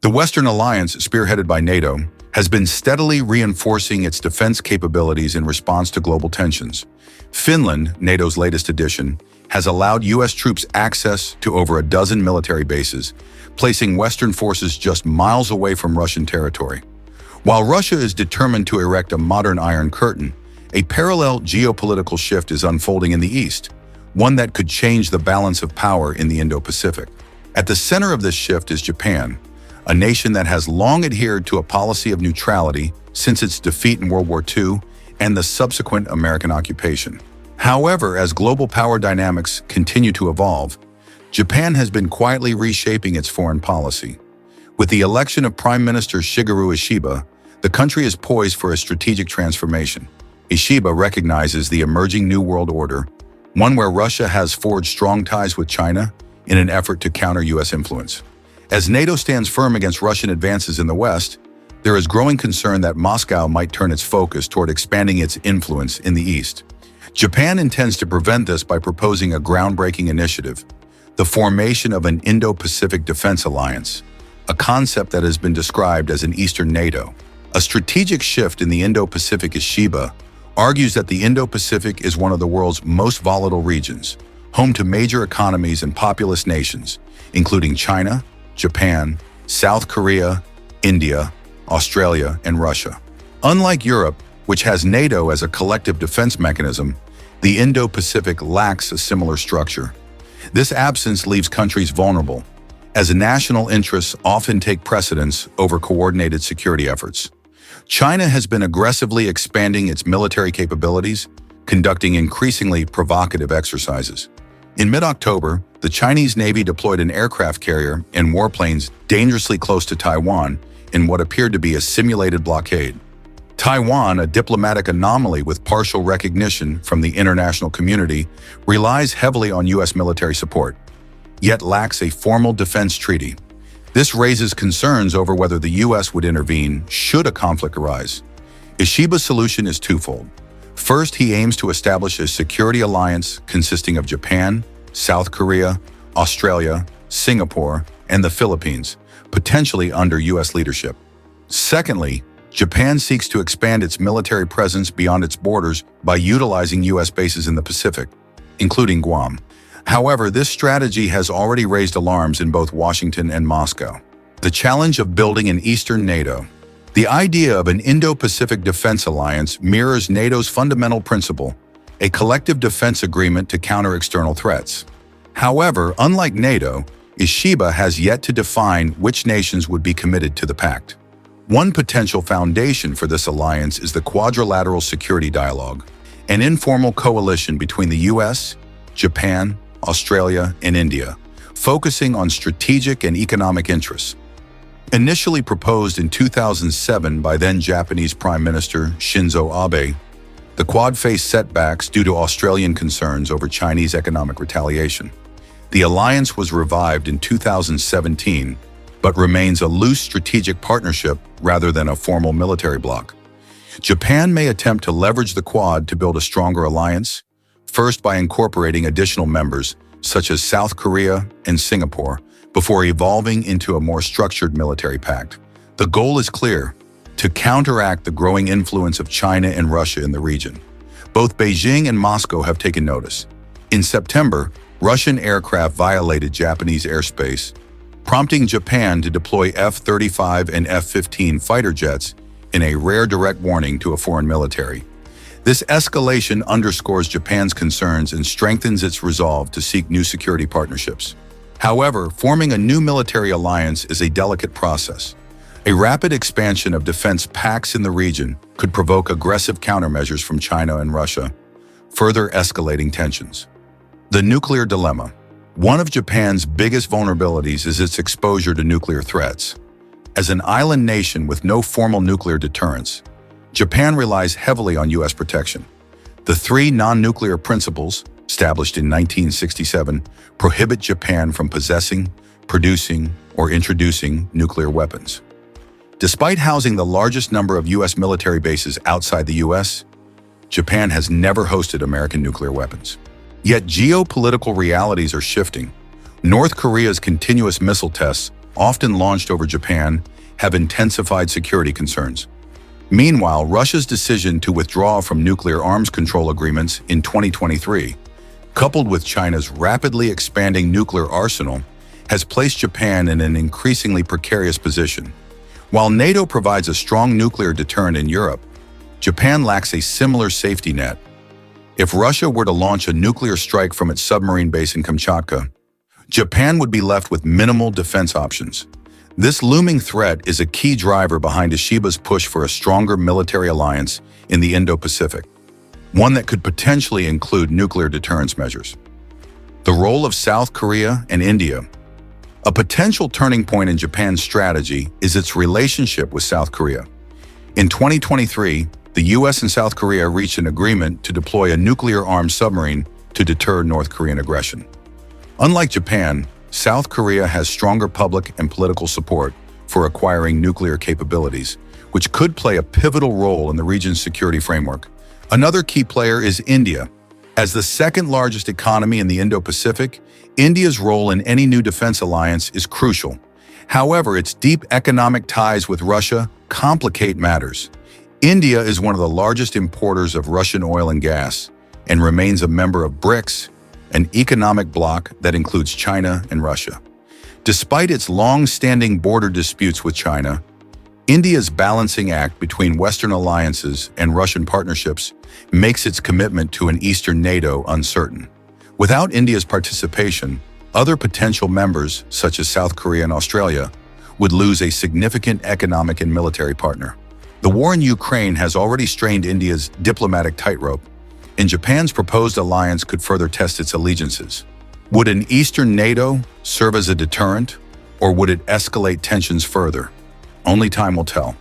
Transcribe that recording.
The Western alliance, spearheaded by NATO, has been steadily reinforcing its defense capabilities in response to global tensions. Finland, NATO's latest addition, has allowed U.S. troops access to over a dozen military bases, placing Western forces just miles away from Russian territory. While Russia is determined to erect a modern Iron Curtain, a parallel geopolitical shift is unfolding in the East, one that could change the balance of power in the Indo-Pacific. At the center of this shift is Japan, a nation that has long adhered to a policy of neutrality since its defeat in World War II and the subsequent American occupation. However, as global power dynamics continue to evolve, Japan has been quietly reshaping its foreign policy. With the election of Prime Minister Shigeru Ishiba, the country is poised for a strategic transformation. Ishiba recognizes the emerging New World Order, one where Russia has forged strong ties with China in an effort to counter U.S. influence. As NATO stands firm against Russian advances in the West, there is growing concern that Moscow might turn its focus toward expanding its influence in the East. Japan intends to prevent this by proposing a groundbreaking initiative, the formation of an Indo-Pacific Defense Alliance, a concept that has been described as an Eastern NATO. A strategic shift in the Indo-Pacific. Ishiba argues that the Indo-Pacific is one of the world's most volatile regions, home to major economies and populous nations, including China, Japan, South Korea, India, Australia, and Russia. Unlike Europe, which has NATO as a collective defense mechanism, the Indo-Pacific lacks a similar structure. This absence leaves countries vulnerable, as national interests often take precedence over coordinated security efforts. China has been aggressively expanding its military capabilities, conducting increasingly provocative exercises. In mid-October, the Chinese Navy deployed an aircraft carrier and warplanes dangerously close to Taiwan in what appeared to be a simulated blockade. Taiwan, a diplomatic anomaly with partial recognition from the international community, relies heavily on U.S. military support, yet lacks a formal defense treaty. This raises concerns over whether the U.S. would intervene should a conflict arise. Ishiba's solution is twofold. First, he aims to establish a security alliance consisting of Japan, South Korea, Australia, Singapore, and the Philippines, potentially under U.S. leadership. Secondly, Japan seeks to expand its military presence beyond its borders by utilizing U.S. bases in the Pacific, including Guam. However, this strategy has already raised alarms in both Washington and Moscow. The challenge of building an Eastern NATO. The idea of an Indo-Pacific Defense Alliance mirrors NATO's fundamental principle, a collective defense agreement to counter external threats. However, unlike NATO, Ishiba has yet to define which nations would be committed to the pact. One potential foundation for this alliance is the Quadrilateral Security Dialogue, an informal coalition between the U.S., Japan, Australia, and India, focusing on strategic and economic interests. Initially proposed in 2007 by then-Japanese Prime Minister Shinzo Abe, the Quad faced setbacks due to Australian concerns over Chinese economic retaliation. The alliance was revived in 2017, but remains a loose strategic partnership rather than a formal military bloc. Japan may attempt to leverage the Quad to build a stronger alliance, first by incorporating additional members such as South Korea and Singapore, before evolving into a more structured military pact. The goal is clear: to counteract the growing influence of China and Russia in the region. Both Beijing and Moscow have taken notice. In September, Russian aircraft violated Japanese airspace, prompting Japan to deploy F-35 and F-15 fighter jets in a rare direct warning to a foreign military. This escalation underscores Japan's concerns and strengthens its resolve to seek new security partnerships. However, forming a new military alliance is a delicate process. A rapid expansion of defense pacts in the region could provoke aggressive countermeasures from China and Russia, further escalating tensions. The nuclear dilemma. One of Japan's biggest vulnerabilities is its exposure to nuclear threats. As an island nation with no formal nuclear deterrence, Japan relies heavily on U.S. protection. The three non-nuclear principles, established in 1967, prohibit Japan from possessing, producing, or introducing nuclear weapons. Despite housing the largest number of U.S. military bases outside the U.S., Japan has never hosted American nuclear weapons. Yet geopolitical realities are shifting. North Korea's continuous missile tests often launched over Japan, have intensified security concerns. Meanwhile, Russia's decision to withdraw from nuclear arms control agreements in 2023, coupled with China's rapidly expanding nuclear arsenal, has placed Japan in an increasingly precarious position. While NATO provides a strong nuclear deterrent in Europe, Japan lacks a similar safety net. If Russia were to launch a nuclear strike from its submarine base in Kamchatka, Japan would be left with minimal defense options. This looming threat is a key driver behind Ishiba's push for a stronger military alliance in the Indo-Pacific, one that could potentially include nuclear deterrence measures. The role of South Korea and India. A potential turning point in Japan's strategy is its relationship with South Korea. In 2023, the US and South Korea reached an agreement to deploy a nuclear-armed submarine to deter North Korean aggression. Unlike Japan, South Korea has stronger public and political support for acquiring nuclear capabilities, which could play a pivotal role in the region's security framework. Another key player is India. As the second-largest economy in the Indo-Pacific, India's role in any new defense alliance is crucial. However, its deep economic ties with Russia complicate matters. India is one of the largest importers of Russian oil and gas and remains a member of BRICS, an economic bloc that includes China and Russia. Despite its long-standing border disputes with China, India's balancing act between Western alliances and Russian partnerships makes its commitment to an Eastern NATO uncertain. Without India's participation, other potential members, such as South Korea and Australia, would lose a significant economic and military partner. The war in Ukraine has already strained India's diplomatic tightrope, and Japan's proposed alliance could further test its allegiances. Would an Eastern NATO serve as a deterrent, or would it escalate tensions further? Only time will tell.